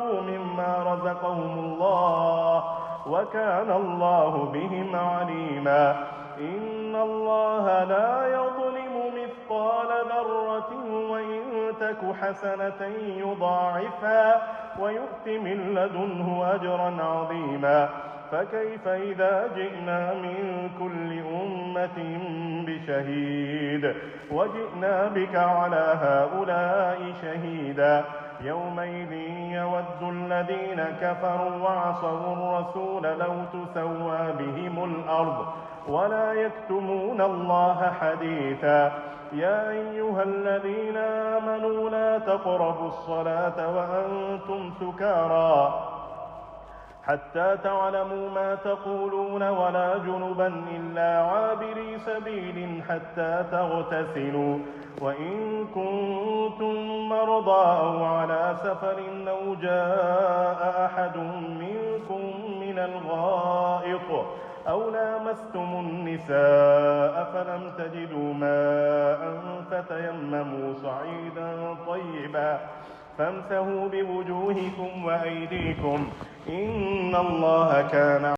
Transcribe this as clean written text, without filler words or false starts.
أنفقوا مما رزقهم الله وكان الله بهم عليما. إن الله لا يظلم مثقال ذرة وإن تك حسنة يضاعفها ويؤت من لدنه أجرا عظيما. فكيف إذا جئنا من كل أمة بشهيد وجئنا بك على هؤلاء شهيدا. يومئذ يود الذين كفروا وعصوا الرسول لو تسوى بهم الأرض ولا يكتمون الله حديثا. يا أيها الذين آمنوا لا تقربوا الصلاة وأنتم سكارى حتى تعلموا ما تقولون ولا جنبا إلا عابري سبيل حتى تغتسلوا وإن كنتم مرضى أو على سفر أو جاء أحد منكم من الغائط أو لامستم النساء فلم تجدوا ماء فتيمموا صعيدا طيبا فامسحوا بوجوهكم وأيديكم إن الله كان